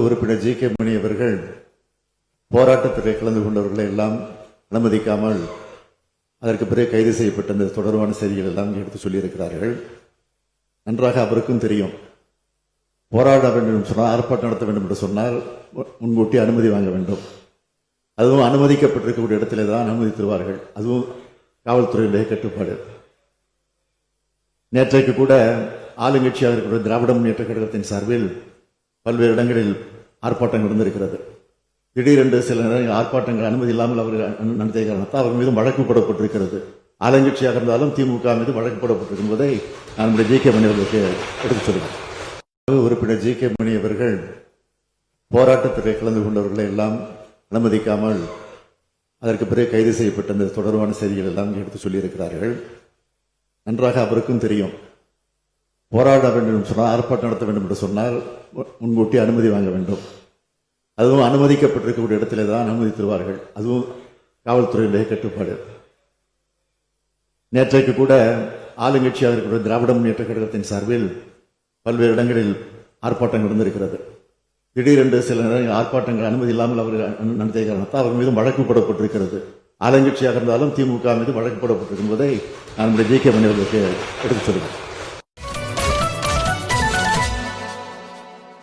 உறுப்பினர் G K மணி அவர்கள் போராட்டத்தில் கலந்து கொண்டவர்களை எல்லாம் அனுமதிக்காமல் அதற்கு பிறகு கைது செய்யப்பட்ட அந்த தொடர்பான செய்திகள் எல்லாம் எடுத்து சொல்லியிருக்கிறார்கள். நன்றாக அவருக்கும் தெரியும். போராட வேண்டும் என்று சொன்னால், ஆர்ப்பாட்டம் நடத்த வேண்டும் என்று சொன்னால் முன்கூட்டி அனுமதி வாங்க வேண்டும். அதுவும் அனுமதிக்கப்பட்டிருக்கக்கூடிய இடத்திலே தான் அனுமதி தருவார்கள். அதுவும் காவல்துறையுடைய கட்டுப்பாடு. நேற்றைக்கு கூட ஆளுங்கட்சியாக இருக்கிற திராவிட முன்னேற்ற கழகத்தின் சார்பில் பல்வேறு இடங்களில் ஆர்ப்பாட்டங்கள் நடந்திருக்கிறது. திடீரென்று சில நேரங்கள் ஆர்ப்பாட்டங்கள் அனுமதி இல்லாமல் அவர்கள் நடத்திய காரணத்தால் அவர் மீது வழக்கு போடப்பட்டிருக்கிறது. ஆளுங்கட்சியாக இருந்தாலும் திமுக மீது வழக்கு போடப்பட்டிருக்கும் போதை நம்முடைய ஜி கே மணி அவர்களுக்கு எடுத்துச் சொல்லுங்கள். உறுப்பினர் ஜி கே மணி அவர்கள் போராட்டத்தில் கலந்து கொண்டவர்களை எல்லாம் அனுமதிக்காமல் அதற்கு பிறகு கைது செய்யப்பட்ட அந்த தொடர்பான செய்திகள் எல்லாம் எடுத்து சொல்லியிருக்கிறார்கள். நன்றாக அவருக்கும் தெரியும். போராட வேண்டும் என்று சொன்னால், ஆர்ப்பாட்டம் நடத்த வேண்டும் என்று சொன்னால் முன்கூட்டி அனுமதி வாங்க வேண்டும். அதுவும் அனுமதிக்கப்பட்டிருக்கக்கூடிய இடத்திலே தான் அனுமதி தருவார்கள். அதுவும் காவல்துறையுடைய கட்டுப்பாடு. நேற்றைக்கு கூட ஆளுங்கட்சியாக இருக்கிற திராவிட முன்னேற்ற கழகத்தின் சார்பில் பல்வேறு இடங்களில் ஆர்ப்பாட்டங்கள் நடந்திருக்கிறது. திடீரென்று சில நேரங்கள் ஆர்ப்பாட்டங்கள் அனுமதி இல்லாமல் அவர்கள் நடத்திய காரணத்தால் அவர் மீது வழக்கு போடப்பட்டிருக்கிறது. ஆளுங்கட்சியாக இருந்தாலும் திமுக மீது வழக்கு போடப்பட்டிருக்கும் போதை நம்முடைய ஜி கே மணி அவர்களுக்கு எடுத்துச் சொல்லுங்கள்.